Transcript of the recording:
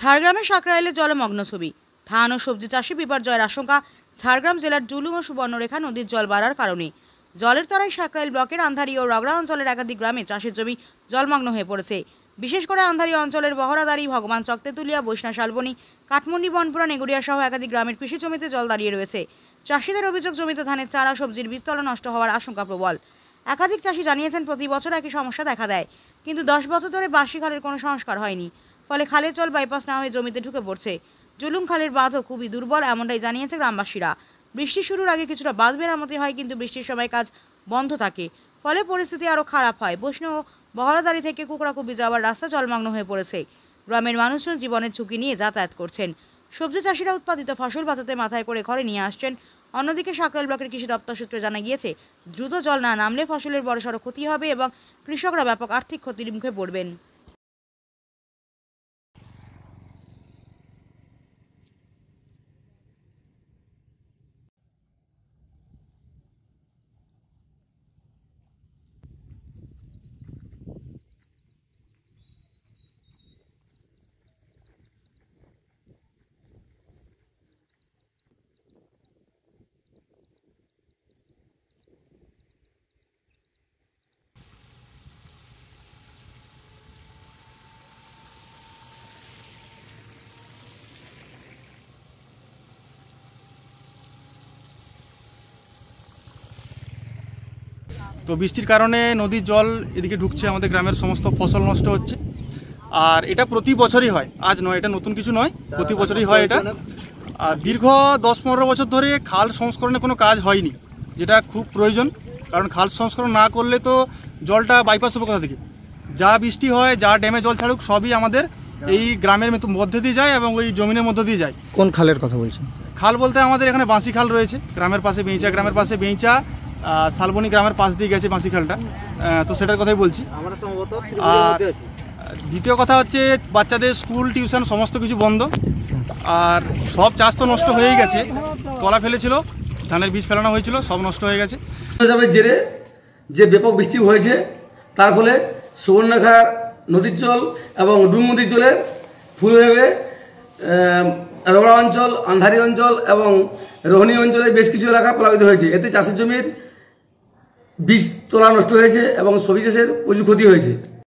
ঝাড়গ্রামে সাঁকরাইলে জলমগ্ন ছবি। ধান ও সবজি চাষে বিপর্যয়ের আশঙ্কা। ঝাড়গ্রাম জেলার জুলুং ও সুবর্ণরেখা নদীর জল বাড়ার কারণে জলের তলায় সাঁকরাইল ব্লকের আন্ধারি ও রগড়া অঞ্চলের একাধিক গ্রামে চাষের জমি জলমগ্ন হয়ে পড়েছে। বিশেষ করে আন্ধারি অঞ্চলের বহরাদারি, ভগবান চক, তেতুলিয়া, বৈষ্ণা, শালবনী, কাঠমন্ডি, বনপুরা, নেগুড়িয়া সহ একাধিক গ্রামের কৃষি জমিতে জল দাঁড়িয়ে রয়েছে। চাষিদের অভিযোগ, জমিতে ধানের চারা, সবজির বীজতলা নষ্ট হওয়ার আশঙ্কা প্রবল। একাধিক চাষি জানিয়েছেন, প্রতি বছর একই সমস্যা দেখা দেয়, কিন্তু 10 বছর ধরে বাঁশি খালের কোনো সংস্কার হয়নি। ফলে খালের জল বাইপাস না হয়ে জমিতে ঢুকে পড়ছে। জুলুং খালের বাঁধও খুবই দুর্বল, এমনটাই জানিয়েছে গ্রামবাসীরা। বৃষ্টি শুরুর আগে কিছুটা বাঁধ মেরামতি হয়, কিন্তু বৃষ্টির সময় কাজ বন্ধ থাকে। ফলে পরিস্থিতি আরও খারাপ হয়। বৈষ্ণব বহরাদারি থেকে কুকড়াকুপি যাওয়ার রাস্তা জলমগ্ন হয়ে পড়েছে। গ্রামের মানুষজন জীবনের ঝুঁকি নিয়ে যাতায়াত করছেন। সবজি চাষিরা উৎপাদিত ফসল বাঁচাতে মাথায় করে ঘরে নিয়ে আসছেন। অন্যদিকে সাঁকরাইল ব্লকের কৃষি দপ্তর সূত্রে জানা গিয়েছে, দ্রুত জল না নামলে ফসলের বড়সড় ক্ষতি হবে এবং কৃষকরা ব্যাপক আর্থিক ক্ষতির মুখে পড়বেন। তো বৃষ্টির কারণে নদীর জল এদিকে ঢুকছে, আমাদের গ্রামের সমস্ত ফসল নষ্ট হচ্ছে। আর এটা প্রতি বছরই হয়, আজ নয়, এটা নতুন কিছু নয়, প্রতি বছরই হয় এটা। আর দীর্ঘ 10-15 বছর ধরে খাল সংস্করণে কোনো কাজ হয়নি, যেটা খুব প্রয়োজন। কারণ খাল সংস্করণ না করলে তো জলটা বাইপাস হবে কোথা থেকে? যা বৃষ্টি হয়, যা ড্যামে জল ছাড়ুক, সবই আমাদের এই গ্রামের মধ্যে দিয়ে যায় এবং ওই জমিনের মধ্যে দিয়ে যায়। কোন খালের কথা বলছেন? খাল বলতে আমাদের এখানে বাঁশি খাল রয়েছে, গ্রামের পাশে বেঁচা, গ্রামের পাশে বেঁচা, শালবনী গ্রামের পাশ দিয়ে গেছে বাঁশি খালটা। তো সেটার কথাই বলছি। আর দ্বিতীয় কথা হচ্ছে, বাচ্চাদের স্কুল, টিউশন সমস্ত কিছু বন্ধ। আর সব চাষ তো নষ্ট হয়েই গেছে, তলা ফেলেছিল, ধানের বীজ ফেলানো হয়েছিল, সব নষ্ট হয়ে গেছে। জেরে যে ব্যাপক বৃষ্টি হয়েছে, তার ফলে সুবর্ণরেখা নদীর জল এবং ডুং নদীর জলে ফুল হয়ে রগড়া অঞ্চল, আন্ধারি অঞ্চল এবং রোহিণী অঞ্চলে বেশ কিছু এলাকা প্লাবিত হয়েছে। এতে চাষের জমির বীজ তোলা নষ্ট হয়েছে এবং সবজি চাষের প্রচুর ক্ষতি হয়েছে।